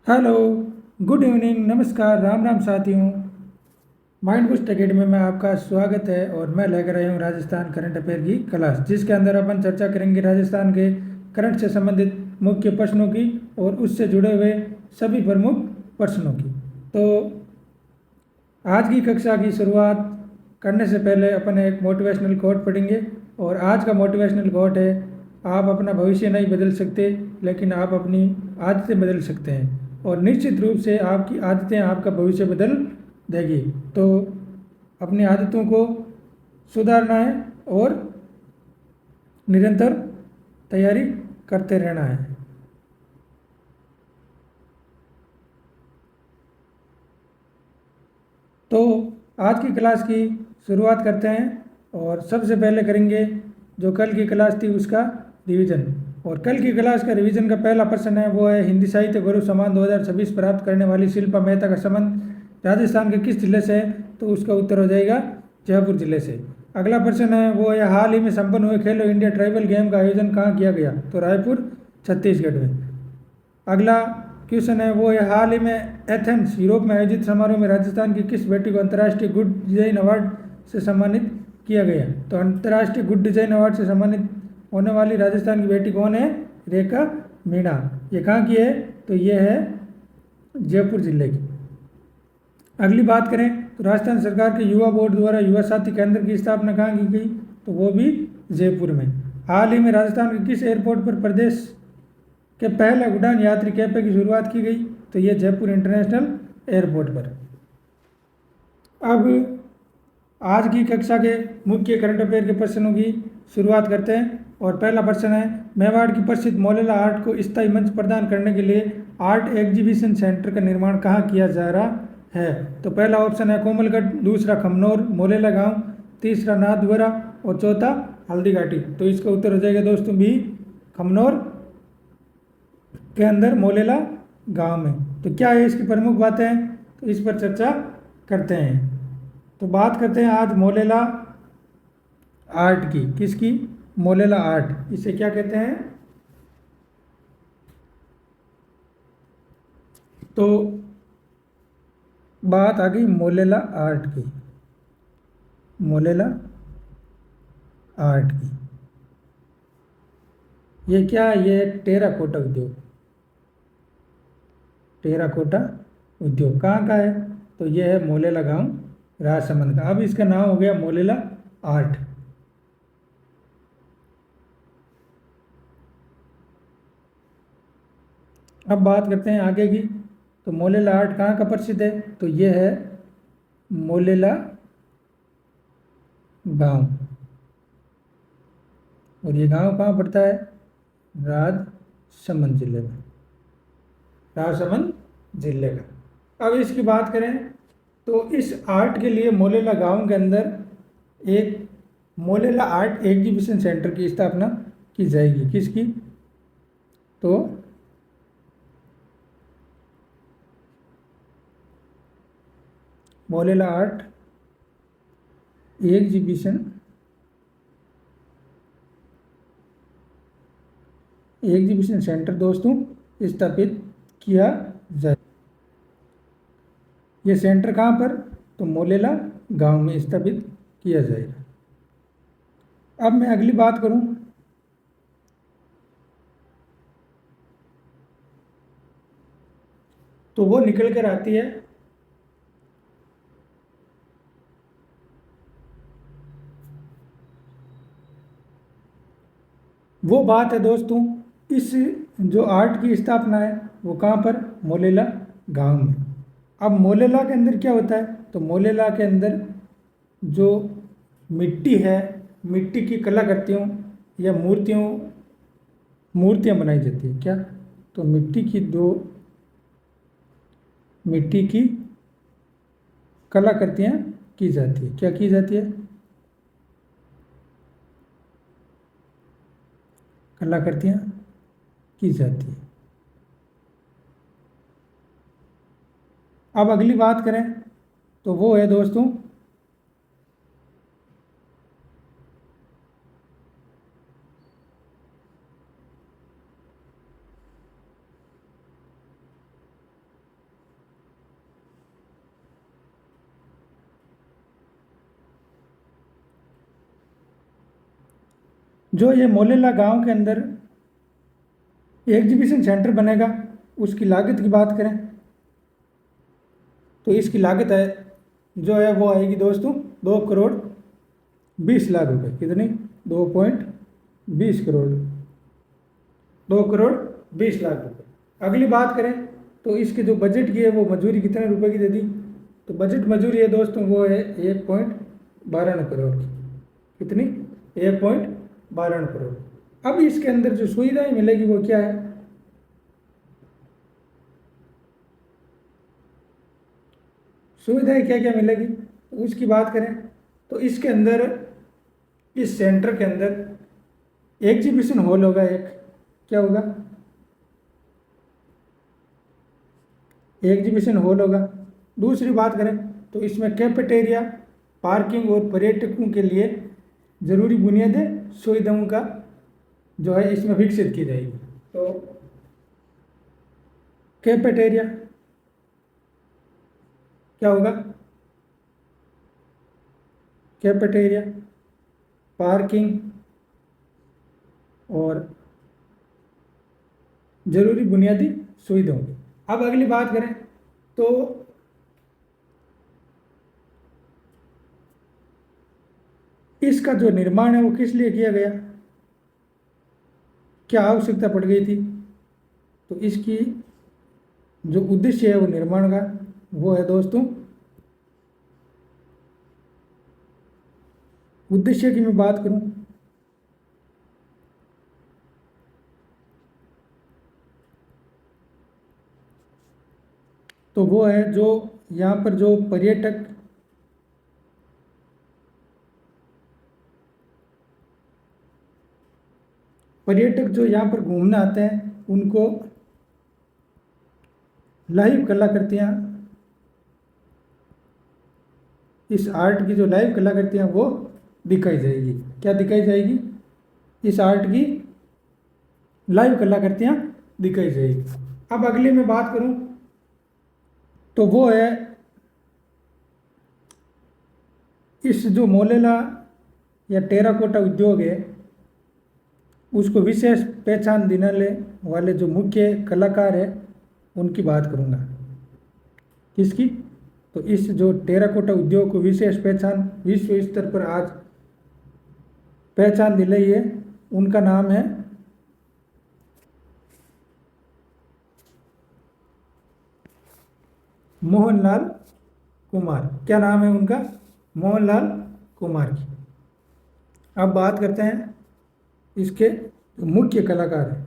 Hello, good evening, नमस्कार, राम राम साथियों। Mind boost academy में आपका स्वागत है और मैं लेकर आया हूँ राजस्थान करंट अफेयर की क्लास, जिसके अंदर अपन चर्चा करेंगे राजस्थान के करंट से संबंधित मुख्य प्रश्नों की और उससे जुड़े हुए सभी प्रमुख प्रश्नों की। तो आज की कक्षा की शुरुआत करने से पहले अपन एक मोटिवेशनल कोट पढ़ेंगे और आज का मोटिवेशनल कोट है, आप अपना भविष्य नहीं बदल सकते लेकिन आप अपनी आदतें बदल सकते हैं और निश्चित रूप से आपकी आदतें आपका भविष्य बदल देगी। तो अपनी आदतों को सुधारना है और निरंतर तैयारी करते रहना है। तो आज की क्लास की शुरुआत करते हैं और सबसे पहले करेंगे जो कल की क्लास थी उसका रिवीजन। और कल की क्लास का रिवीजन का पहला प्रश्न है वो है, हिंदी साहित्य गौरव सम्मान 2026 प्राप्त करने वाली शिल्पा मेहता का संबंध राजस्थान के किस जिले से है? तो उसका उत्तर हो जाएगा जयपुर जिले से। अगला प्रश्न है वो है, हाल ही में संपन्न हुए खेलो इंडिया ट्राइबल गेम का आयोजन कहाँ किया गया? तो रायपुर छत्तीसगढ़ में। अगला क्वेश्चन है वो है, हाल ही में एथेंस यूरोप में आयोजित समारोह में राजस्थान की किस बेटी को अंतर्राष्ट्रीय गुड डिजाइन अवार्ड से सम्मानित किया गया? तो अंतर्राष्ट्रीय गुड डिजाइन अवार्ड से सम्मानित होने वाली राजस्थान की बेटी कौन है? रेखा मीणा। ये कहाँ की है? तो ये है जयपुर जिले की। अगली बात करें तो राजस्थान सरकार के युवा बोर्ड द्वारा युवा साथी केंद्र की स्थापना कहाँ की गई? तो वो भी जयपुर में। हाल ही में राजस्थान के किस एयरपोर्ट पर प्रदेश के पहले उड़ान यात्री कैफे की शुरुआत की गई? तो ये जयपुर इंटरनेशनल एयरपोर्ट पर। अब आज की कक्षा के मुख्य करंट अफेयर के प्रश्नों की शुरुआत करते हैं और पहला प्रश्न है, मेवाड़ की प्रसिद्ध मोलेला आर्ट को स्थायी मंच प्रदान करने के लिए आर्ट एग्जीबिशन सेंटर का निर्माण कहाँ किया जा रहा है? तो पहला ऑप्शन है कोमलगढ़, दूसरा खमनौर मोलेला गांव, तीसरा नाथद्वारा और चौथा हल्दीघाटी। तो इसका उत्तर हो जाएगा दोस्तों बी, खमनौर के अंदर मोलेला गांव में। तो क्या है इसकी प्रमुख बातें? तो इस पर चर्चा करते हैं। तो बात करते हैं आज मोलेला आर्ट की। किसकी? मोलेला आर्ट। इसे क्या कहते हैं? तो बात आ गई मोलेला आर्ट की। मोलेला आर्ट की ये क्या है? ये टेराकोटा उद्योग। टेराकोटा उद्योग कहाँ का है? तो ये है मोलेला गांव, राजसमंद का। अब इसका नाम हो गया मोलेला आर्ट। अब बात करते हैं आगे की। तो मोलेला आर्ट कहाँ का प्रसिद्ध है? तो ये है मोलेला गांव। और ये गांव कहाँ पड़ता है? राजसमंद जिले में। राजसमंद जिले का। अब इसकी बात करें तो इस आर्ट के लिए मोलेला गांव के अंदर एक मोलेला आर्ट एग्जीबिशन सेंटर की स्थापना की जाएगी। किसकी? तो मोलेला आर्ट एग्जीबिशन सेंटर दोस्तों स्थापित किया जाए। ये सेंटर कहाँ पर? तो मोलेला गांव में स्थापित किया जाएगा। अब मैं अगली बात करूं तो वो निकल कर आती है वो बात है दोस्तों, इस जो आर्ट की स्थापना है वो कहाँ पर? मोलेला गांव में। अब मोलेला के अंदर क्या होता है? तो मोलेला के अंदर जो मिट्टी है, मिट्टी की कलाकृतियों या मूर्तियाँ बनाई जाती है। क्या? तो मिट्टी की कलाकृतियाँ की जाती है। क्या की जाती है? कलाकृतियाँ की जाती है। अब अगली बात करें तो वो है दोस्तों जो ये मोलेला गांव के अंदर एग्जीबिशन सेंटर बनेगा उसकी लागत की बात करें तो इसकी लागत है जो है वो आएगी दोस्तों 2 करोड़ 20 लाख रुपए। कितनी? 2.20 करोड़, 2 करोड़ 20 लाख रुपए। अगली बात करें तो इसके जो बजट की है वो मजदूरी कितने रुपए की दे दी? तो बजट मजदूरी है दोस्तों वो है 1.92 करोड़ की। कितनी? 1.92 करोड़। अब इसके अंदर जो सुविधाएं मिलेगी वो क्या है? सुविधाएं क्या क्या मिलेगी तो उसकी बात करें तो इसके अंदर, इस सेंटर के अंदर एग्जीबिशन हॉल होगा एक। क्या होगा? एग्जीबिशन हॉल होगा। दूसरी बात करें तो इसमें कैफेटेरिया, पार्किंग और पर्यटकों के लिए ज़रूरी बुनियादी सुविधाओं का जो है इसमें विकसित की जाएगी। तो कैफेटेरिया क्या होगा? कैफेटेरिया, पार्किंग और ज़रूरी बुनियादी सुविधाओं की। अब अगली बात करें तो इसका जो निर्माण है वो किस लिए किया गया, क्या आवश्यकता पड़ गई थी? तो इसकी जो उद्देश्य है वो निर्माण का वो है दोस्तों, उद्देश्य की मैं बात करूं तो वो है जो यहाँ पर जो पर्यटक जो यहाँ पर घूमने आते हैं उनको लाइव कलाकृतियाँ, इस आर्ट की जो लाइव कलाकृतियाँ वो दिखाई जाएगी। क्या दिखाई जाएगी? इस आर्ट की लाइव कलाकृतियाँ दिखाई जाएगी। अब अगली मैं बात करूं तो वो है इस जो मोलेला या टेराकोटा उद्योग है उसको विशेष पहचान दिलाने वाले जो मुख्य कलाकार है उनकी बात करूंगा। किसकी? तो इस जो टेराकोटा उद्योग को विशेष पहचान विश्व स्तर पर आज पहचान दिलाई है उनका नाम है मोहनलाल कुमार। क्या नाम है उनका? मोहनलाल कुमार की। अब बात करते हैं इसके जो मुख्य कलाकार हैं।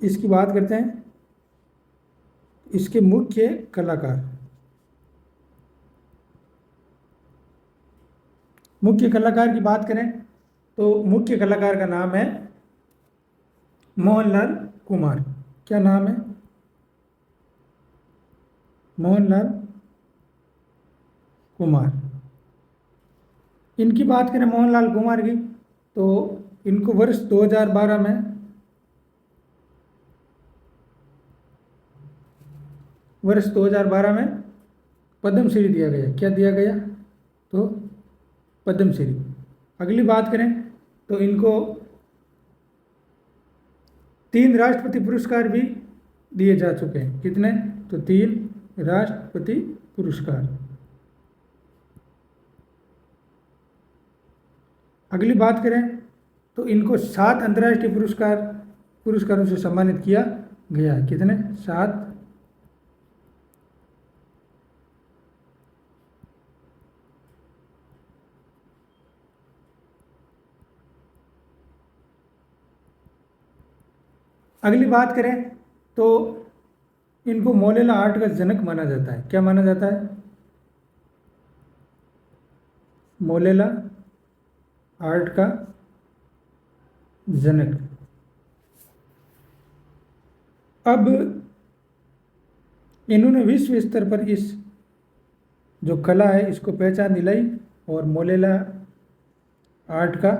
इसकी बात करते हैं इसके मुख्य कलाकार। मुख्य कलाकार की बात करें तो मुख्य कलाकार का नाम है मोहनलाल कुमार। क्या नाम है? मोहनलाल कुमार। इनकी बात करें मोहनलाल कुमार की तो इनको वर्ष 2012 में पद्मश्री दिया गया। क्या दिया गया? तो पद्मश्री। अगली बात करें तो इनको 3 राष्ट्रपति पुरस्कार भी दिए जा चुके हैं। कितने? तो 3 राष्ट्रपति पुरस्कार। अगली बात करें तो इनको 7 अंतर्राष्ट्रीय पुरस्कारों से सम्मानित किया गया। कितने? 7। अगली बात करें तो इनको मोलेला आर्ट का जनक माना जाता है। क्या माना जाता है? मोलेला आर्ट का जनक। अब इन्होंने विश्व स्तर पर इस जो कला है इसको पहचान दिलाई और मोलेला आर्ट का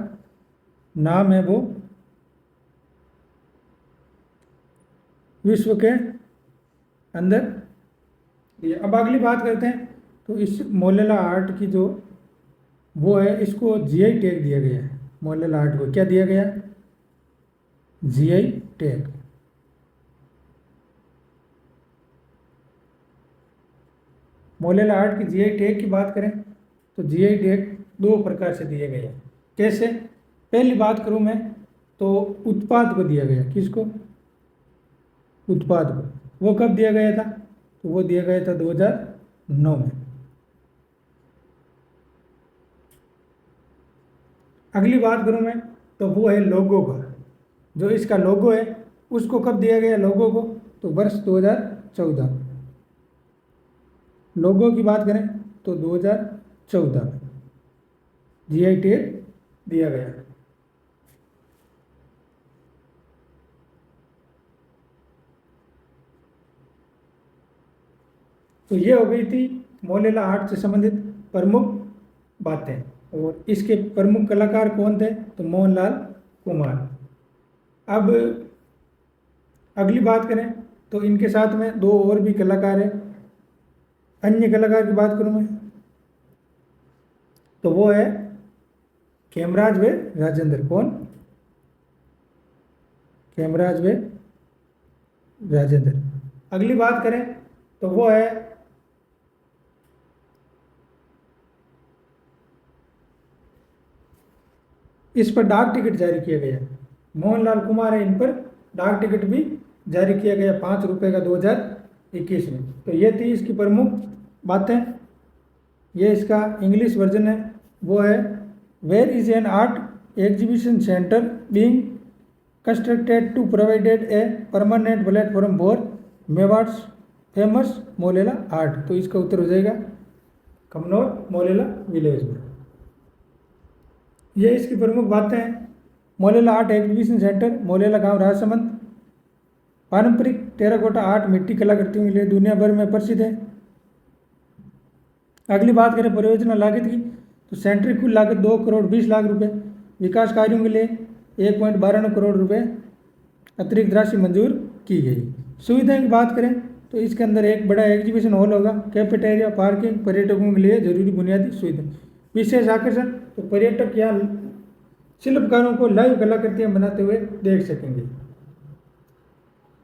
नाम है वो विश्व के अंदर। ये अब अगली बात करते हैं, तो इस मोलेला आर्ट की जो वो है, इसको जीआई टैग दिया गया है। मोलेला आर्ट को क्या दिया गया? GI tag. मोलेला आर्ट की जीआई टैग की बात करें तो जीआई टैग दो प्रकार से दिए गए हैं। कैसे? पहली बात करूं मैं तो उत्पाद को दिया गया। किसको? उत्पाद को। वो कब दिया गया था? तो वो दिया गया था 2009 में। अगली बात करूं मैं तो वो है लोगो का। जो इसका लोगो है उसको कब दिया गया लोगो को? तो वर्ष 2014। लोगो की बात करें तो 2014 में जीआई टैग दिया गया। तो ये हो गई थी मोलेला आर्ट से संबंधित प्रमुख बातें। और इसके प्रमुख कलाकार कौन थे? तो मोहनलाल कुमार। अब अगली बात करें तो इनके साथ में दो और भी कलाकार हैं। अन्य कलाकार की बात करूं मैं तो वो है खेमराज व राजेंद्र। कौन? खेमराज व राजेंद्र। अगली बात करें तो वो है इस पर डाक टिकट जारी किया गया। मोहनलाल कुमार है, इन पर डाक टिकट भी जारी किया गया 5 रुपये का 2021 में। तो ये थी इसकी प्रमुख बातें। ये इसका इंग्लिश वर्जन है, वो है where is an art exhibition centre being constructed to provided a permanent platform for Mewar's famous Molela art. तो इसका उत्तर हो जाएगा कमनौर मोलेला विलेज में। ये इसकी प्रमुख बातें हैं। Molela art exhibition centre, Molela गांव, राजसमंद। पारंपरिक टेराकोटा आर्ट मिट्टी कलाकृतियों के लिए दुनिया भर में प्रसिद्ध है। अगली बात करें परियोजना लागत की तो सेंटर की कुल लागत 2,20,00,000 रुपये। विकास कार्यों के लिए 1.92 करोड़ रुपये अतिरिक्त राशि मंजूर की गई। सुविधाओं की बात करें तो इसके अंदर एक बड़ा एग्जीबिशन हॉल होगा, कैफेटेरिया, पार्किंग, पर्यटकों के लिए जरूरी बुनियादी सुविधा। विशेष आकर्षण तो पर्यटक यहाँ शिल्पकारों को लाइव कलाकृतियाँ बनाते हुए देख सकेंगे।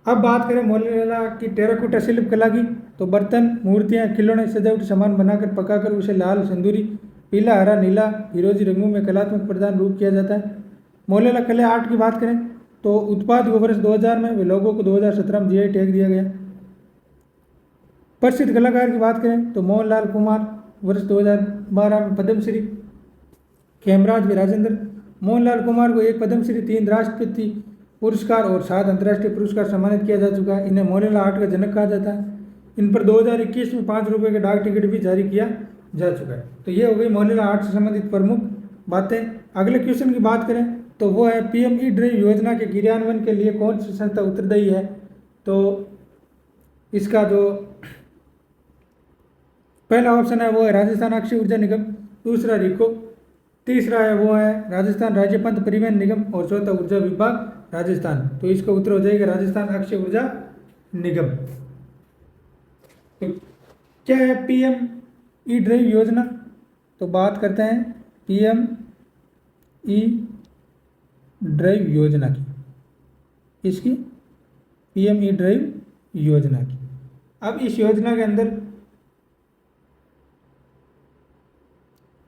अब बात करें मोलेला की टेराकोटा शिल्प कला की तो बर्तन, मूर्तियाँ, खिलौने, सजावटी सामान बनाकर पकाकर उसे लाल, सिंदूरी, पीला, हरा, नीला, फिरोजी रंगों में कलात्मक प्रदान रूप किया जाता है। मोलेला कला आर्ट की बात करें तो उत्पाद को वर्ष 2000 में व लोगों को 2017 में जीआई टैग दिया गया। प्रसिद्ध कलाकार की बात करें तो मोहनलाल कुमार वर्ष 2012 में पद्मश्री। खेमराज व राजेंद्र। मोहनलाल कुमार को एक पद्मश्री, 3 राष्ट्रपति पुरस्कार और 7 अंतर्राष्ट्रीय पुरस्कार सम्मानित किया जा चुका है। इन्हें मोलेला आर्ट का जनक कहा जाता है। इन पर 2021 में 5 रुपये का डाक टिकट भी जारी किया जा चुका है। तो ये हो गई मोलेला आर्ट से संबंधित प्रमुख बातें। अगले क्वेश्चन की बात करें तो वो है पीएमई ड्राइव योजना के क्रियान्वयन के लिए कौन सी संस्था उत्तरदायी है? तो इसका जो पहला ऑप्शन है वो है राजस्थान अक्षय ऊर्जा निगम, दूसरा रिको, तीसरा है वो है राजस्थान राज्य पथ परिवहन निगम और चौथा ऊर्जा विभाग राजस्थान। तो इसका उत्तर हो जाएगा राजस्थान अक्षय ऊर्जा निगम। तो क्या है पीएम ई ड्राइव योजना? तो बात करते हैं पीएम ई ड्राइव योजना की। इसकी पीएम ई ड्राइव योजना की। अब इस योजना के अंदर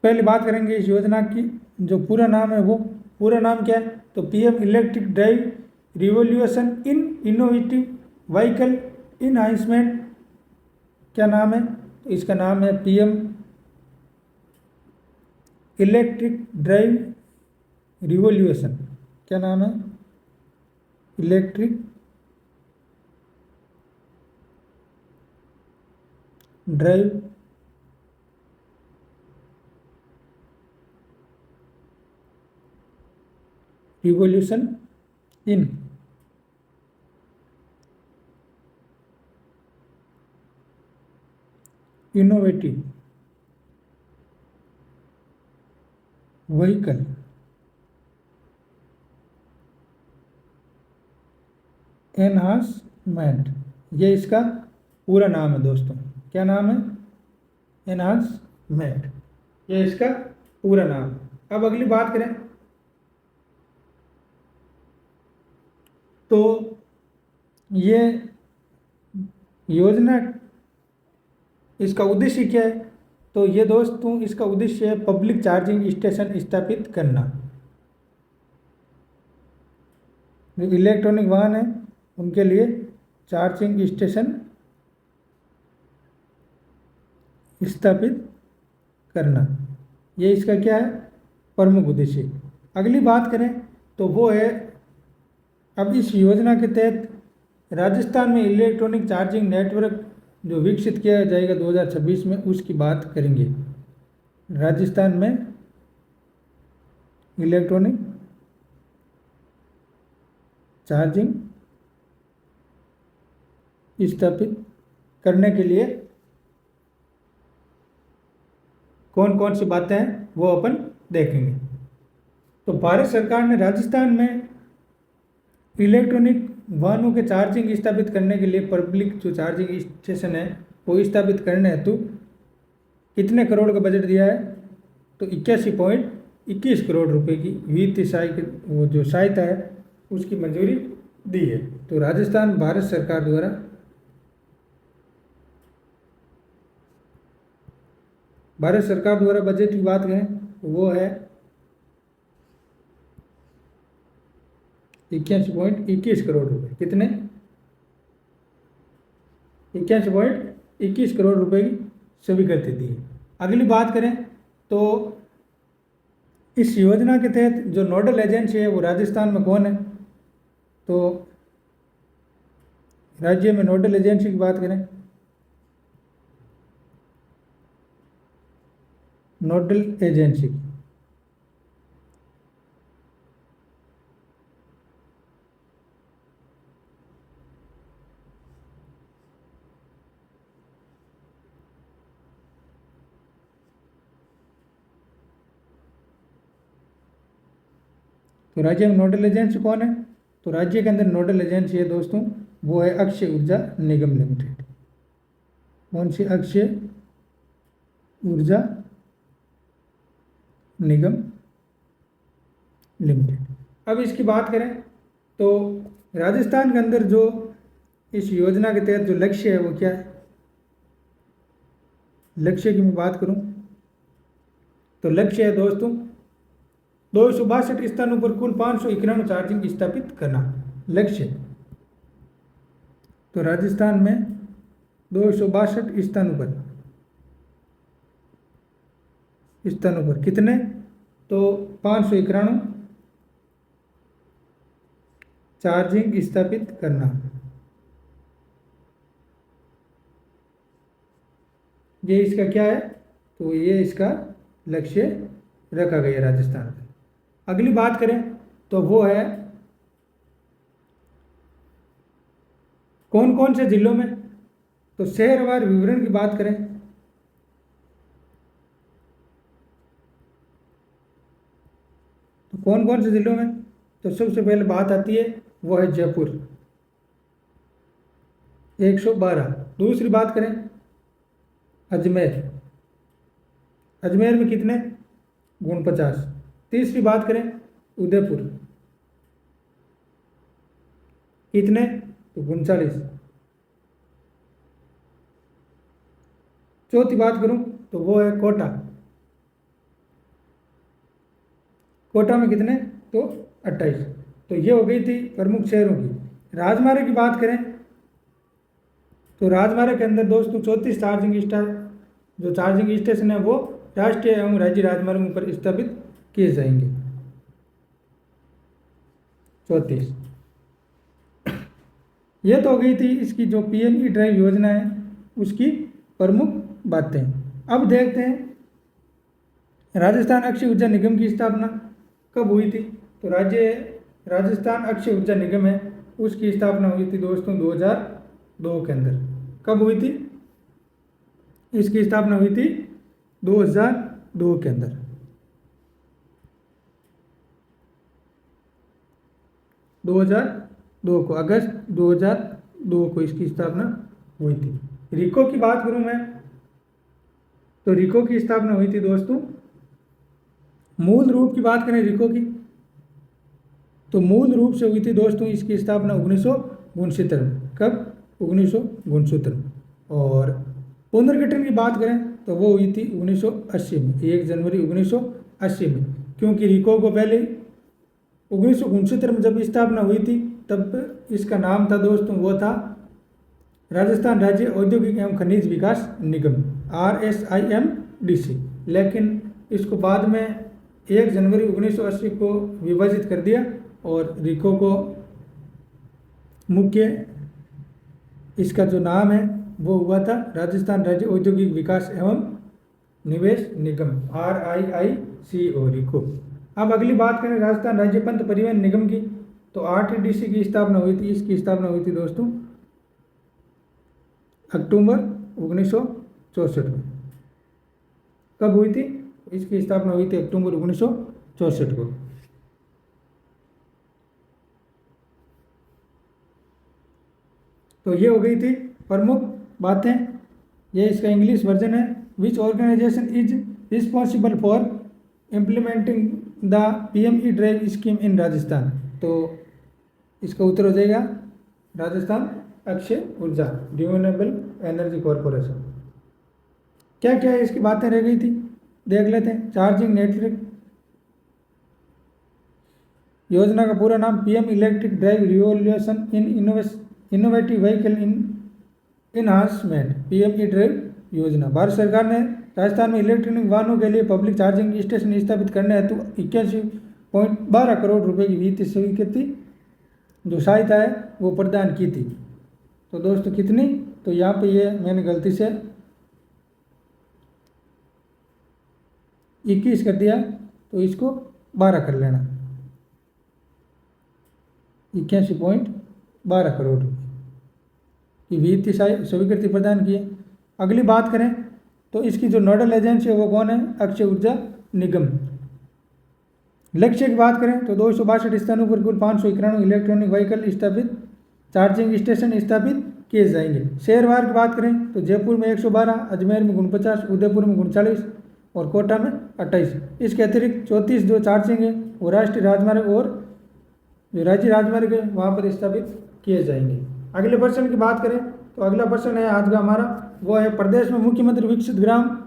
पहले बात करेंगे इस योजना की जो पूरा नाम है, वो पूरा नाम क्या है? तो PM electric drive revolution in innovative vehicle enhancement. क्या नाम है? तो इसका नाम है पीएम इलेक्ट्रिक ड्राइव रिवोल्यूशन। क्या नाम है? Electric drive revolution in innovative vehicle enhancement. ये इसका पूरा नाम है दोस्तों। क्या नाम है? एनहांसमेंट, ये इसका पूरा नाम है। अब अगली बात करें तो ये योजना, इसका उद्देश्य क्या है? तो ये दोस्तों इसका उद्देश्य है पब्लिक चार्जिंग स्टेशन स्थापित करना। जो इलेक्ट्रॉनिक वाहन है उनके लिए चार्जिंग स्टेशन स्थापित करना, ये इसका क्या है? प्रमुख उद्देश्य। अगली बात करें तो वो है, अब इस योजना के तहत राजस्थान में इलेक्ट्रॉनिक चार्जिंग नेटवर्क जो विकसित किया जाएगा 2026 में, उसकी बात करेंगे। राजस्थान में इलेक्ट्रॉनिक चार्जिंग स्थापित करने के लिए कौन कौन सी बातें हैं वो अपन देखेंगे। तो भारत सरकार ने राजस्थान में इलेक्ट्रॉनिक वाहनों के चार्जिंग स्थापित करने के लिए पब्लिक जो चार्जिंग स्टेशन है वो स्थापित करने हेतु कितने करोड़ का बजट दिया है? तो 81.21 करोड़ रुपए की वित्तीय वो जो सहायता है उसकी मंजूरी दी है। तो राजस्थान भारत सरकार द्वारा बजट की बात करें तो वो है 81.21 करोड़ रुपए। कितने? 81.21 करोड़ रुपए की स्वीकृति दी है। अगली बात करें तो इस योजना के तहत जो नोडल एजेंसी है वो राजस्थान में कौन है? तो राज्य में नोडल एजेंसी की बात करें, नोडल एजेंसी तो राज्य में नोडल एजेंसी कौन है? तो राज्य के अंदर नोडल एजेंसी है दोस्तों वो है अक्षय ऊर्जा निगम लिमिटेड। कौन सी? अक्षय ऊर्जा निगम लिमिटेड। अब इसकी बात करें तो राजस्थान के अंदर जो इस योजना के तहत जो लक्ष्य है वो क्या है? लक्ष्य की मैं बात करूं तो लक्ष्य है दोस्तों 262 स्थानों पर कुल 591 चार्जिंग स्थापित करना लक्ष्य। तो राजस्थान में 262 स्थानों पर कितने? तो 591 चार्जिंग स्थापित करना, ये इसका क्या है? तो ये इसका लक्ष्य रखा गया राजस्थान में। अगली बात करें तो वो है कौन कौन से जिलों में? तो शहरवार विवरण की बात करें तो कौन कौन से जिलों में? तो सबसे पहले बात आती है वो है जयपुर 112। दूसरी बात करें अजमेर, अजमेर में कितने? 49। तीसरी बात करें उदयपुर, कितने? तो 39। चौथी बात करूं तो वो है कोटा, कोटा में कितने? तो 28। तो ये हो गई थी प्रमुख शहरों की। राजमार्ग की बात करें तो राजमार्ग के अंदर दोस्तों 34 जो चार्जिंग स्टेशन है वो राष्ट्रीय एवं राज्य राजमार्गों पर स्थापित किए जाएंगे। 34। ये तो हो गई थी इसकी जो पीएमई ड्राइव योजना है उसकी प्रमुख बातें। अब देखते हैं राजस्थान अक्षय ऊर्जा निगम की स्थापना कब हुई थी? तो राजस्थान अक्षय ऊर्जा निगम है उसकी स्थापना हुई थी दोस्तों 2002 के अंदर। कब हुई थी? इसकी स्थापना हुई थी 2002 के अंदर। 2002 को, अगस्त 2002 2002 को इसकी स्थापना हुई थी। रिको की बात करूं मैं तो रिको की स्थापना हुई थी दोस्तों, मूल रूप की बात करें रिको की तो मूल रूप से हुई थी दोस्तों इसकी स्थापना 1969 में। कब? 1969 में। और पुनर्गठन की बात करें तो वो हुई थी 1980 में, 1 जनवरी 1980 में। क्योंकि रिको को पहले 1969 में जब स्थापना हुई थी तब इसका नाम था दोस्तों, वो था राजस्थान राज्य औद्योगिक एवं खनिज विकास निगम, RSIMDC। लेकिन इसको बाद में 1 जनवरी 1980 को विभाजित कर दिया और रिको को मुख्य इसका जो नाम है वो हुआ था राजस्थान राज्य औद्योगिक विकास एवं निवेश निगम, RIICO रिको। अब अगली बात करें राजस्थान राज्य पथ परिवहन निगम की तो RTDC की स्थापना हुई थी। इसकी स्थापना हुई थी दोस्तों अक्टूबर 1964 में। कब हुई थी? इसकी स्थापना हुई थी अक्टूबर 1964 को। तो ये हो गई थी प्रमुख बातें। ये इसका इंग्लिश वर्जन है। Which organisation is responsible for implementing the PME drive scheme in Rajasthan? तो इसका उत्तर हो जाएगा राजस्थान अक्षय ऊर्जा, रिन्यूएबल एनर्जी कॉरपोरेशन। क्या क्या इसकी बातें रह गई थी देख लेते हैं। चार्जिंग नेटवर्क योजना का पूरा नाम PM electric drive revolution in innovative vehicle in enhancement, PME drive योजना। भारत सरकार ने राजस्थान में इलेक्ट्रॉनिक वाहनों के लिए पब्लिक चार्जिंग स्टेशन स्थापित करने हेतु 81.12 करोड़ रुपए की वित्तीय स्वीकृति जो सहायता है वो प्रदान की थी। तो दोस्तों कितनी? तो यहाँ पे ये मैंने गलती से 21 कर दिया, तो इसको 12 कर लेना, 81.12 करोड़ रुपये की वित्तीय स्वीकृति प्रदान की है। अगली बात करें तो इसकी जो नोडल एजेंसी है वो कौन है? अक्षय ऊर्जा निगम। लक्ष्य की बात करें तो 262 स्थानों पर कुल 591 इलेक्ट्रॉनिक व्हीकल स्थापित चार्जिंग स्टेशन स्थापित किए जाएंगे। शहरवार की बात करें तो जयपुर में 112, अजमेर में 49, उदयपुर में 39 और कोटा में 28। इसके अतिरिक्त 34 जो चार्जिंग है वो राष्ट्रीय राजमार्ग और जो राज्य राजमार्ग है वहाँ पर स्थापित किए जाएंगे। अगले प्रश्न की बात करें तो अगला प्रश्न है आज का हमारा, वो है प्रदेश में मुख्यमंत्री विकसित ग्राम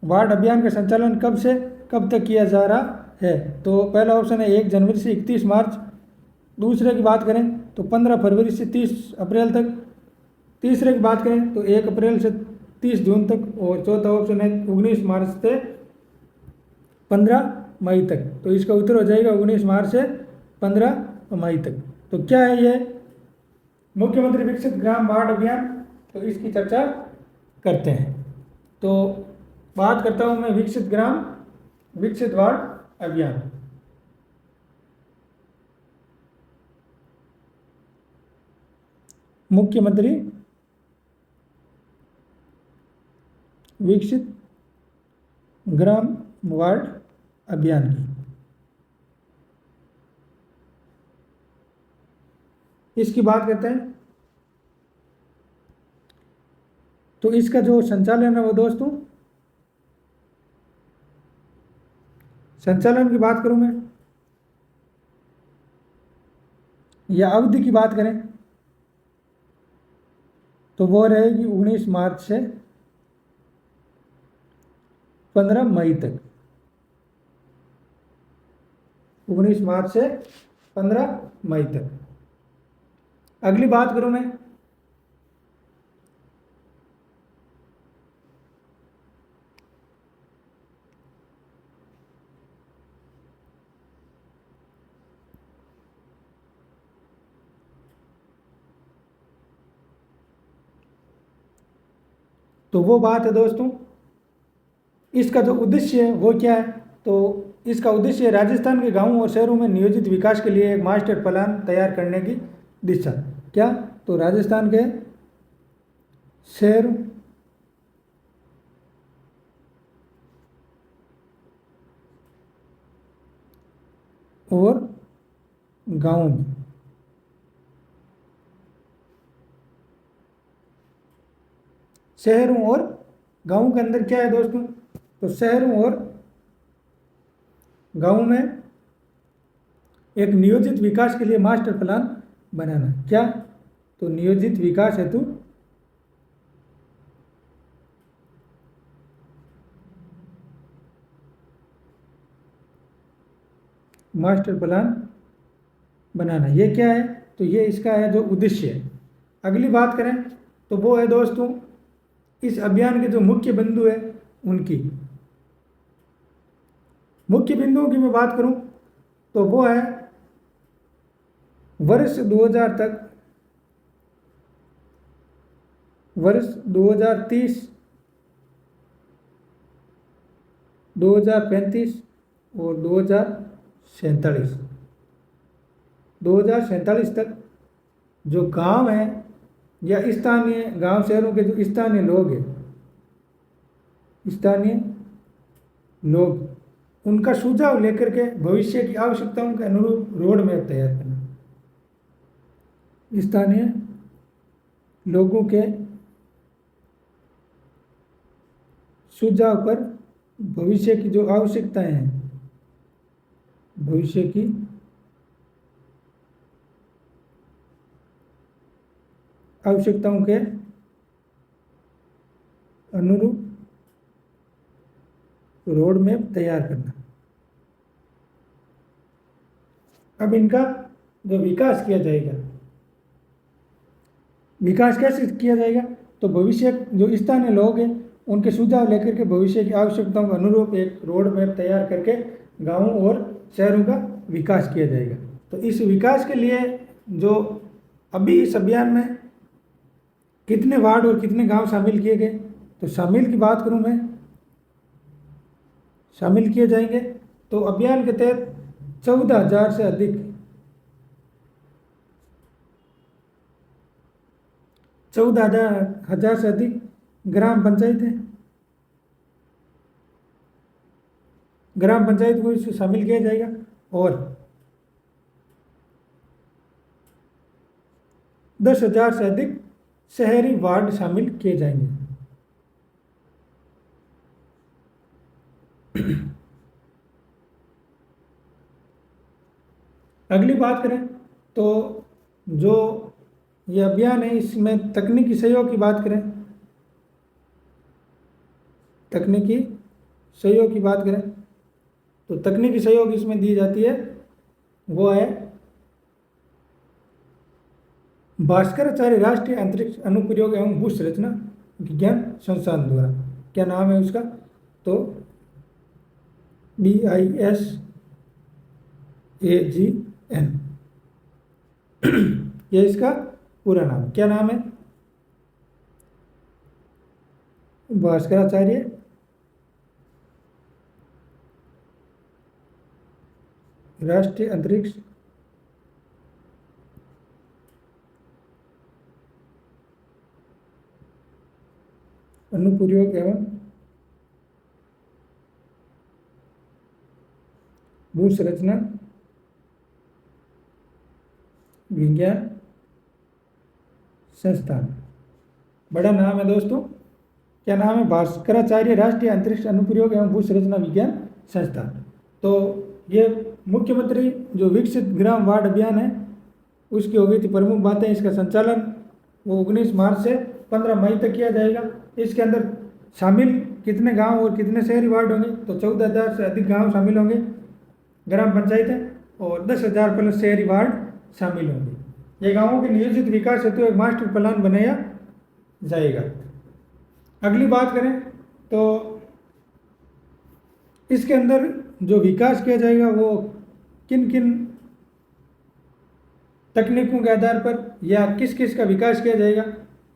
वार्ड अभियान का संचालन कब से कब तक किया जा रहा है? तो पहला ऑप्शन है 1 जनवरी से 31 मार्च। दूसरे की बात करें तो 15 फरवरी से 30 अप्रैल तक। तीसरे की बात करें तो 1 अप्रैल से 30 जून तक। और चौथा ऑप्शन है 19 मार्च से 15 मई तक। तो इसका उत्तर हो जाएगा 19 मार्च से 15 मई तक। तो क्या है ये मुख्यमंत्री विकसित ग्राम वार्ड अभियान? तो इसकी चर्चा करते हैं। तो बात करता हूँ मैं विकसित ग्राम विकसित वार्ड अभियान। मुख्यमंत्री विकसित ग्राम वार्ड अभियान की इसकी बात करते हैं। तो इसका जो संचालन है वो दोस्तों, संचालन की बात करूं मैं या अवधि की बात करें तो वो रहेगी 19 मार्च से 15 मई तक। 19 मार्च से 15 मई तक। अगली बात करूं मैं तो वो बात है दोस्तों, इसका जो उद्देश्य है वो क्या है? तो इसका उद्देश्य है राजस्थान के गांवों और शहरों में नियोजित विकास के लिए एक मास्टर प्लान तैयार करने की दिशा। क्या? तो राजस्थान के शहर और गांवों में शहरों और गाँव के अंदर क्या है दोस्तों, तो शहरों और गाँव में एक नियोजित विकास के लिए मास्टर प्लान बनाना। क्या, तो नियोजित विकास हेतु मास्टर प्लान बनाना, ये क्या है, तो ये इसका है जो उद्देश्य है। अगली बात करें तो वो है दोस्तों इस अभियान के जो मुख्य बिंदु है उनकी, मुख्य बिंदुओं की मैं बात करूं तो वो है वर्ष 2000 तक, वर्ष 2030, 2035 और 2047, 2047 तक जो गांव हैं या स्थानीय गांव शहरों के जो स्थानीय लोग हैं, स्थानीय लोग, उनका सुझाव लेकर के भविष्य की आवश्यकताओं के अनुरूप रोड मैप तैयार करना। स्थानीय लोगों के सुझाव पर भविष्य की जो आवश्यकताएं हैं, भविष्य की आवश्यकताओं के अनुरूप रोड मैप तैयार करना। अब इनका जो विकास किया जाएगा, विकास कैसे किया जाएगा, तो भविष्य जो स्थानीय लोग हैं उनके सुझाव लेकर के भविष्य की आवश्यकताओं के अनुरूप एक रोड मैप तैयार करके गांवों और शहरों का विकास किया जाएगा। तो इस विकास के लिए जो अभी इस अभियान में कितने वार्ड और कितने गांव शामिल किए गए, तो शामिल की बात करूं मैं, शामिल किए जाएंगे तो अभियान के तहत 14,000 से अधिक, 14,000 से अधिक ग्राम पंचायतें, ग्राम पंचायत को इसमें शामिल किया जाएगा और 10,000 से अधिक शहरी वार्ड शामिल किए जाएंगे। अगली बात करें तो जो ये अभियान है इसमें तकनीकी सहयोग की बात करें, तकनीकी सहयोग की बात करें तो तकनीकी सहयोग इसमें दी जाती है वो है भास्कराचार्य राष्ट्रीय अंतरिक्ष अनुप्रयोग एवं भू संरचना विज्ञान संस्थान द्वारा। क्या नाम है उसका, तो BISAGN, ये इसका पूरा नाम, क्या नाम है, भास्कराचार्य राष्ट्रीय अंतरिक्ष अनुप्रयोग एवं भू संरचना विज्ञान संस्थान, बड़ा नाम है दोस्तों। क्या नाम है, भास्कराचार्य राष्ट्रीय अंतरिक्ष अनुप्रयोग एवं भू संरचना विज्ञान संस्थान। तो ये मुख्यमंत्री जो विकसित ग्राम वार्ड अभियान है उसकी हो गई थी प्रमुख बातें। इसका संचालन वो 19 मार्च से 15 मई तक किया जाएगा। इसके अंदर शामिल कितने गांव और कितने शहरी वार्ड होंगे, तो 14,000 से अधिक गांव शामिल होंगे, ग्राम पंचायतें, और 10,000 प्लस शहरी वार्ड शामिल होंगे। ये गांवों के नियोजित विकास हेतु एक मास्टर प्लान बनाया जाएगा। अगली बात करें तो इसके अंदर जो विकास किया जाएगा वो किन किन तकनीकों के आधार पर या किस किस का विकास किया जाएगा,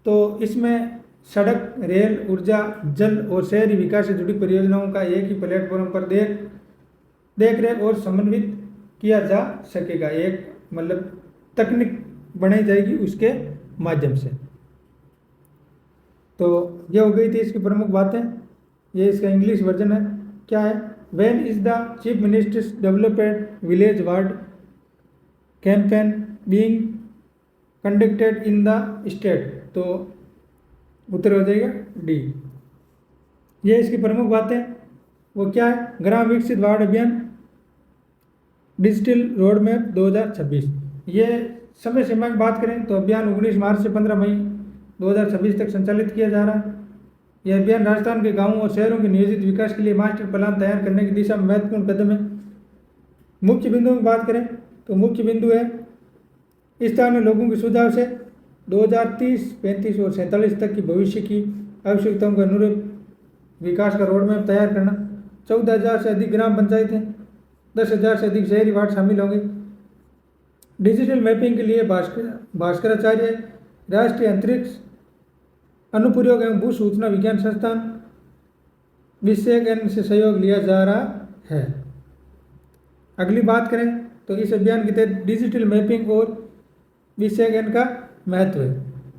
तो इसमें सड़क, रेल, ऊर्जा, जल और शहरी विकास से जुड़ी परियोजनाओं का एक ही प्लेटफॉर्म पर देख रेख और समन्वित किया जा सकेगा। एक मतलब तकनीक बनाई जाएगी उसके माध्यम से। तो ये हो गई थी इसकी प्रमुख बातें। ये इसका इंग्लिश वर्जन है। क्या है, when is the chief ministers development village ward campaign being conducted in the state. तो उत्तर हो जाएगा डी। ये इसकी प्रमुख बातें वो क्या है, ग्राम विकसित भारत अभियान डिजिटल रोड मैप 2026। ये समय सीमा की बात करें तो अभियान 19 मार्च से 15 मई 2026 तक संचालित किया जा रहा है। यह अभियान राजस्थान के गांवों और शहरों के नियोजित विकास के लिए मास्टर प्लान तैयार करने की दिशा में महत्वपूर्ण कदम है। मुख्य बिंदुओं की बात करें तो मुख्य बिंदु है स्थानीय लोगों के सुझाव से 2030, 35 और 47 तक की भविष्य की आवश्यकताओं के अनुरूप विकास का रोड मैप तैयार करना। 14,000 से अधिक ग्राम पंचायतें, 10,000 से अधिक शहरी वार्ड शामिल होंगे। डिजिटल मैपिंग के लिए भास्कराचार्य राष्ट्रीय अंतरिक्ष अनुप्रयोग एवं भू सूचना विज्ञान संस्थान विषय से सहयोग लिया जा रहा है। अगली बात करें तो इस अभियान के तहत डिजिटल मैपिंग और विषय का महत्व है।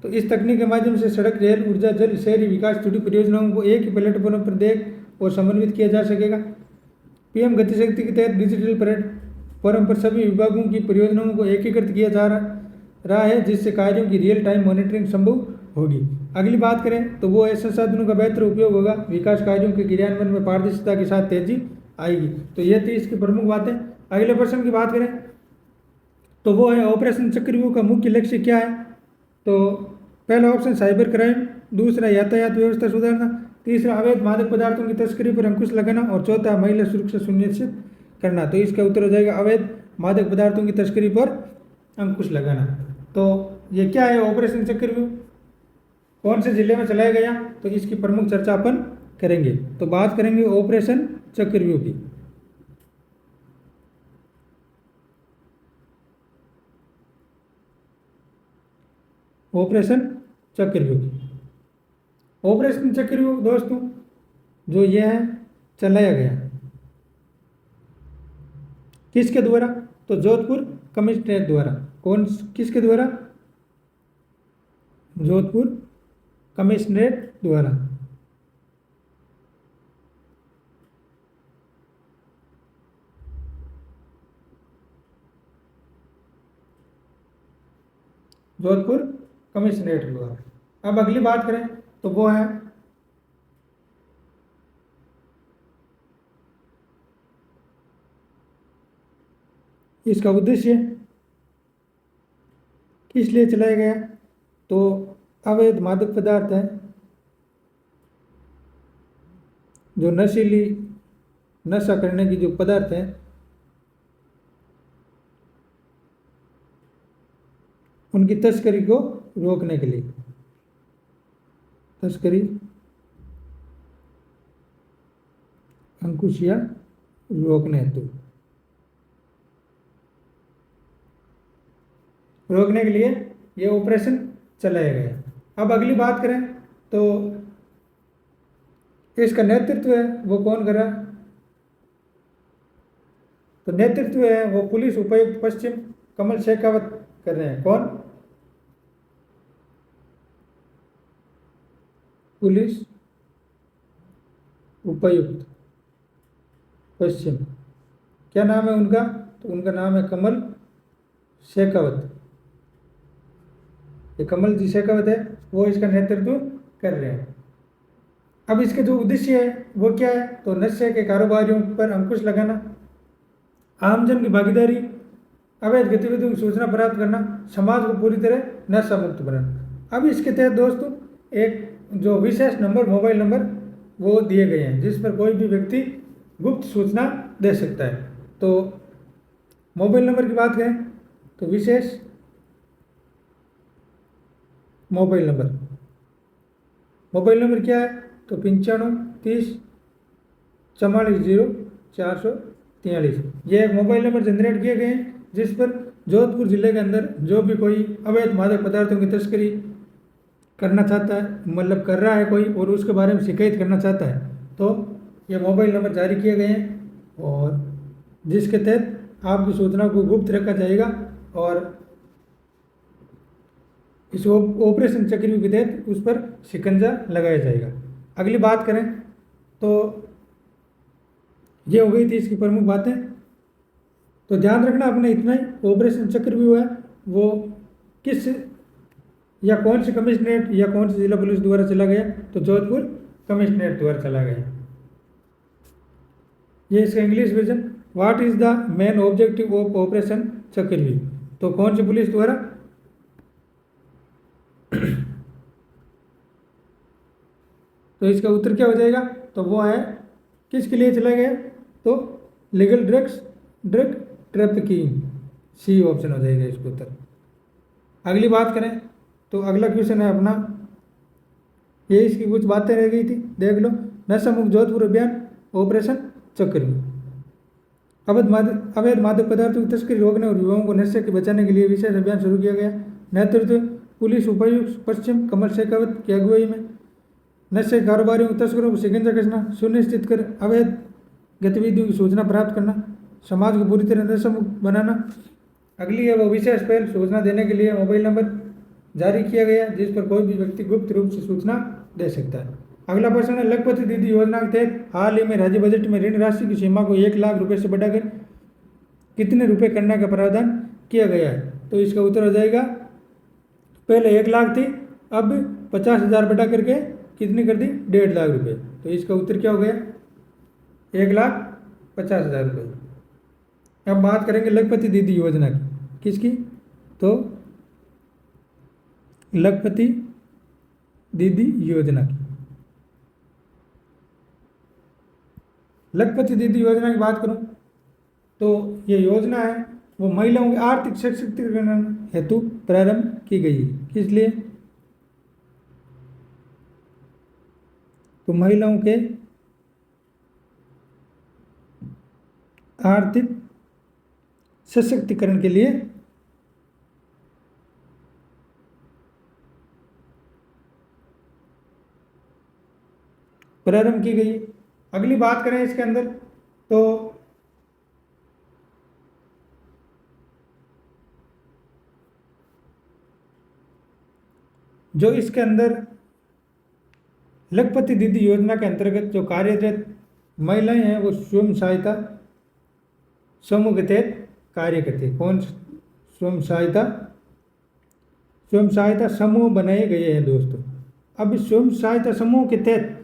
तो इस तकनीक के माध्यम से सड़क, रेल, ऊर्जा, जल, शहरी विकास जुड़ी परियोजनाओं को एक ही प्लेटफॉर्म पर देख और समन्वित किया जा सकेगा। पीएम गति शक्ति के तहत डिजिटल प्लेटफॉर्म पर सभी विभागों की परियोजनाओं को एकीकृत किया जा रहा है, जिससे कार्यों की रियल टाइम मॉनिटरिंग संभव होगी। अगली बात करें तो वो ऐसे संसाधनों का बेहतर उपयोग होगा, विकास कार्यों के क्रियान्वयन में पारदर्शिता के साथ तेजी आएगी। तो ये थी इसकी प्रमुख बातें। अगले प्रश्न की बात करें तो वो है ऑपरेशन चक्रव्यूह का मुख्य लक्ष्य क्या है। तो पहला ऑप्शन साइबर क्राइम, दूसरा यातायात व्यवस्था सुधारना, तीसरा अवैध मादक पदार्थों की तस्करी पर अंकुश लगाना और चौथा महिला सुरक्षा सुनिश्चित करना। तो इसका उत्तर हो जाएगा अवैध मादक पदार्थों की तस्करी पर अंकुश लगाना। तो ये क्या है ऑपरेशन चक्रव्यूह, कौन से जिले में चलाया गया, तो इसकी प्रमुख चर्चा अपन करेंगे। तो बात करेंगे ऑपरेशन चक्रव्यूह की। ऑपरेशन चक्रव्यूह, ऑपरेशन चक्रव्यूह दोस्तों जो यह है चलाया गया किसके द्वारा, तो जोधपुर कमिश्नरेट द्वारा। कौन किसके द्वारा, जोधपुर कमिश्नरेट द्वारा। जोधपुर कमिश्नरेट द्वारा। अब अगली बात करें तो वो है इसका उद्देश्य किस लिए चलाया गया, तो अवैध मादक पदार्थ है जो नशा करने की जो पदार्थ है उनकी तस्करी को रोकने के लिए, तस्करी अंकुश या रोकने हेतु, रोकने के लिए ये ऑपरेशन चलाया गया। अब अगली बात करें तो इसका नेतृत्व है वो कौन कर रहा है, तो नेतृत्व है वो पुलिस उपायुक्त पश्चिम कमल शेखावत कर रहे हैं। कौन, पुलिस उपायुक्त पश्चिम, क्या नाम है उनका, तो उनका नाम है कमल शेखावत। ये कमल जी शेखावत है वो इसका नेतृत्व कर रहे हैं। अब इसके जो उद्देश्य है वो क्या है, तो नशे के कारोबारियों पर अंकुश लगाना, आमजन की भागीदारी, अवैध गतिविधियों की सूचना प्राप्त करना, समाज को पूरी तरह नशा मुक्त बनाना। अब इसके तहत दोस्तों एक जो विशेष नंबर, मोबाइल नंबर वो दिए गए हैं जिस पर कोई भी व्यक्ति गुप्त सूचना दे सकता है। तो मोबाइल नंबर की बात करें तो विशेष मोबाइल नंबर क्या है, तो 95 30 44 0 443। ये एक मोबाइल नंबर जनरेट किए गए हैं जिस पर जोधपुर जिले के अंदर जो भी कोई अवैध मादक पदार्थों की तस्करी करना चाहता है, मतलब कर रहा है कोई और उसके बारे में शिकायत करना चाहता है, तो ये मोबाइल नंबर जारी किए गए हैं और जिसके तहत आपकी सूचना को गुप्त रखा जाएगा और इस ऑपरेशन चक्रव्यूह के तहत उस पर शिकंजा लगाया जाएगा। अगली बात करें तो ये हो गई थी इसकी प्रमुख बातें। तो ध्यान रखना अपने इतना ही, ऑपरेशन चक्रव्यूह है वो किस या कौन से कमिश्नरेट या कौन से जिला पुलिस द्वारा चला गया, तो जोधपुर कमिश्नरेट द्वारा चला गया। ये इसका English version, what is the main objective of operation चक्रव्यूह, तो कौन सी पुलिस द्वारा तो इसका उत्तर क्या हो जाएगा, तो वो है किसके लिए चला गया, तो legal drug trafficking, C option हो जाएगा इसका उत्तर। अगली बात करें तो अगला क्वेश्चन है अपना, ये इसकी कुछ बातें रह गई थी, देख लो। नशा मुक्त जोधपुर अभियान ऑपरेशन चक्रव्यूह। अवैध मादक पदार्थों की तस्करी रोकने और युवाओं को नशे से बचाने के लिए विशेष अभियान शुरू किया गया। नेतृत्व पुलिस उपायुक्त पश्चिम कमल शेखावत की अगुवाई में। नशे कारोबारियों तस्करों को शिकंजा कसना सुनिश्चित कर अवैध गतिविधियों की सूचना प्राप्त करना, समाज को पूरी तरह नशा मुक्त बनाना। अगली है वो विशेष पहल, सूचना देने के लिए मोबाइल नंबर जारी किया गया जिस पर कोई भी व्यक्ति गुप्त रूप से सूचना दे सकता है। अगला प्रश्न है, लखपति दीदी योजना के तहत हाल ही में राज्य बजट में ऋण राशि की सीमा को 1 लाख रुपए से बढ़ाकर कितने रुपए करने का प्रावधान किया गया है, तो इसका उत्तर हो जाएगा, पहले 1 लाख थी, अब 50,000 बढ़ा करके कितनी कर दी, 1.5 लाख रुपए। तो इसका उत्तर क्या हो गया, 1,50,000 रुपये। अब बात करेंगे लखपति दीदी योजना की, किसकी, तो लखपति दीदी योजना की। लखपति दीदी योजना की बात करूं तो ये योजना है वो महिलाओं के आर्थिक सशक्तिकरण हेतु प्रारंभ की गई है। किस लिए, तो महिलाओं के आर्थिक सशक्तिकरण के लिए प्रारंभ की गई। अगली बात करें इसके अंदर तो जो इसके अंदर लखपति दीदी योजना के अंतर्गत जो कार्यरत महिलाएं हैं वो स्वयं सहायता समूह के तहत कार्य करती है। कौन, स्वयं सहायता समूह बनाए गए हैं दोस्तों। अब इस स्वयं सहायता समूह के तहत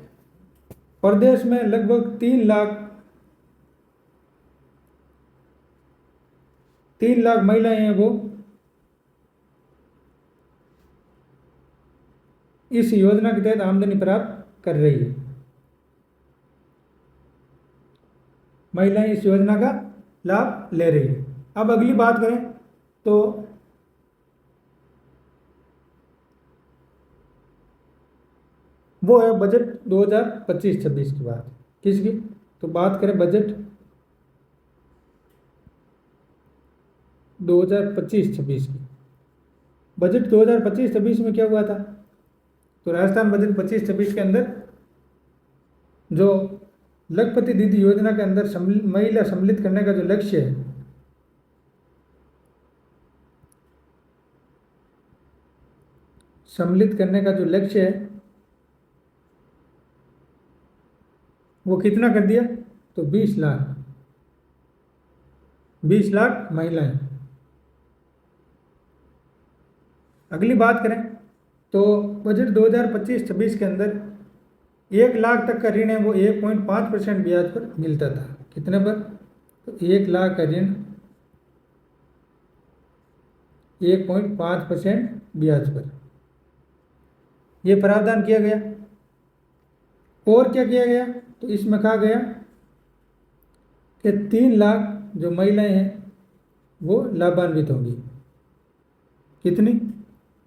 प्रदेश में लगभग 3 लाख महिलाएं हैं वो इस योजना के तहत आमदनी प्राप्त कर रही है। महिलाएं इस योजना का लाभ ले रही है। अब अगली बात करें तो वो है बजट 2025-26 की बात, किसकी, तो बात करें बजट 2025-26 की। बजट 2025-26 में क्या हुआ था, तो राजस्थान बजट 25-26 के अंदर जो लखपति दीदी योजना के अंदर महिला सम्मिलित करने का जो लक्ष्य है, सम्मिलित करने का जो लक्ष्य है वो कितना कर दिया, तो 20 लाख महिलाएं। अगली बात करें तो बजट 2025-26 के अंदर 1 लाख तक का ऋण है वो 1.5% ब्याज पर मिलता था। कितने पर, तो 1 लाख का ऋण 1.5% ब्याज पर यह प्रावधान किया गया। और क्या किया गया, तो इसमें कहा गया कि 3 लाख जो महिलाएं हैं वो लाभान्वित होंगी। कितनी,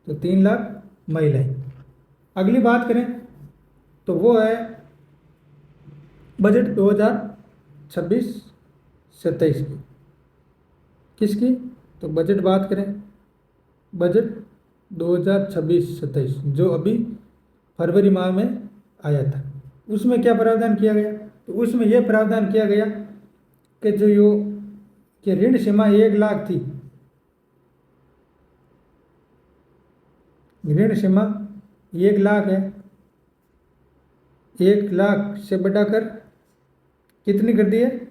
तो 3 लाख महिलाएं। अगली बात करें तो वो है बजट 2026-27 की, किसकी, तो बजट बात करें बजट 2026-27 जो अभी फरवरी माह में आया था, उसमें क्या प्रावधान किया गया, तो उसमें यह प्रावधान किया गया कि जो यो कि ऋण सीमा 1 लाख थी, ऋण सीमा 1 लाख है, 1 लाख से बढ़ाकर कितनी कर दी है,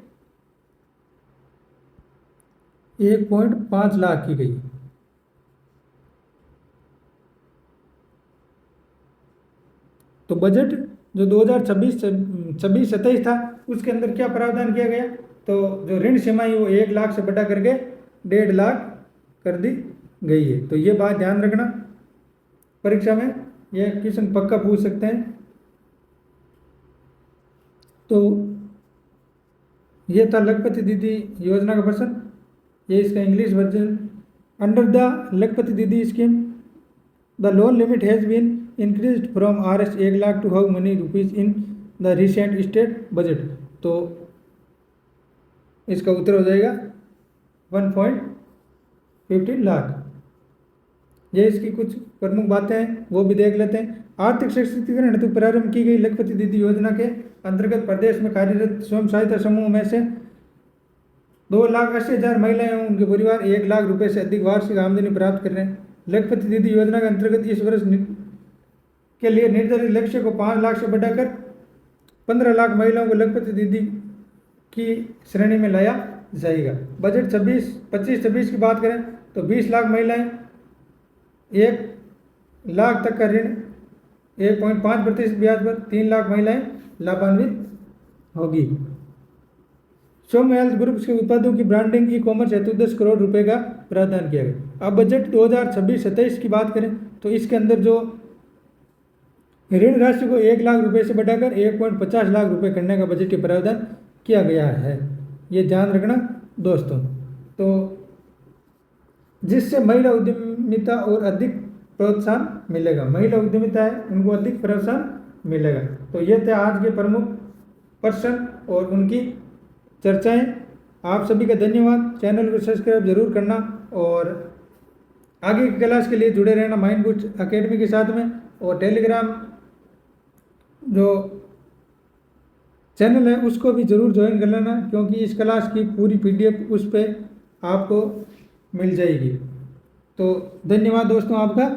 1.5 लाख की गई। तो बजट जो 2026-27 था उसके अंदर क्या प्रावधान किया गया, तो जो ऋण सीमाएं वो 1 लाख से बढ़ा करके 1.5 लाख कर दी गई है। तो ये बात ध्यान रखना, परीक्षा में ये क्वेश्चन पक्का पूछ सकते हैं। तो ये था लखपति दीदी योजना का प्रश्न, ये इसका English version. Under the Lakhpati Didi scheme the loan limit has been increased from Rs 1 lakh to how money rupees in the recent state budget. तो इसका उत्तर हो जाएगा 1.15 लाख। ये इसकी कुछ प्रमुख बातें हैं वो भी देख लेते हैं। आर्थिक सशक्तिकरण हेतु प्रारंभ की गई लखपति दीदी योजना के अंतर्गत प्रदेश में कार्यरत स्वयं सहायता समूह में से 2,80,000 महिलाएं एवं उनके परिवार 1 लाख रुपए से अधिक वार्षिक आमदनी प्राप्त कर रहे हैं। लखपति दीदी योजना के अंतर्गत इस वर्ष के लिए निर्धारित लक्ष्य को 5 लाख से बढ़ाकर 15 लाख महिलाओं को लखपति दीदी की श्रेणी में लाया जाएगा। बजट 25-26 की बात करें तो 20 लाख महिलाएं 1 लाख तक का ऋण 1.5% ब्याज पर 3 लाख महिलाएं लाभान्वित होगी। सोम हेल्थ ग्रुप के उत्पादों की ब्रांडिंग ई कॉमर्स हेतु 10 करोड़ रुपए का प्रावधान किया गया। अब बजट 2026-27 की बात करें तो इसके अंदर जो ऋण राशि को 1 लाख रुपए से बढ़ाकर 1.50 लाख रुपए करने का बजटीय प्रावधान किया गया है, ये ध्यान रखना दोस्तों। तो जिससे महिला उद्यमिता और अधिक प्रोत्साहन मिलेगा, महिला उद्यमिता है उनको अधिक प्रोत्साहन मिलेगा। तो ये थे आज के प्रमुख प्रश्न और उनकी चर्चाएं। आप सभी का धन्यवाद। चैनल को सब्सक्राइब जरूर करना और आगे की क्लास के लिए जुड़े रहना माइंड बूस्ट अकेडमी के साथ में, और टेलीग्राम जो चैनल है उसको भी ज़रूर ज्वाइन कर लेना, क्योंकि इस क्लास की पूरी PDF उस पर आपको मिल जाएगी। तो धन्यवाद दोस्तों आपका।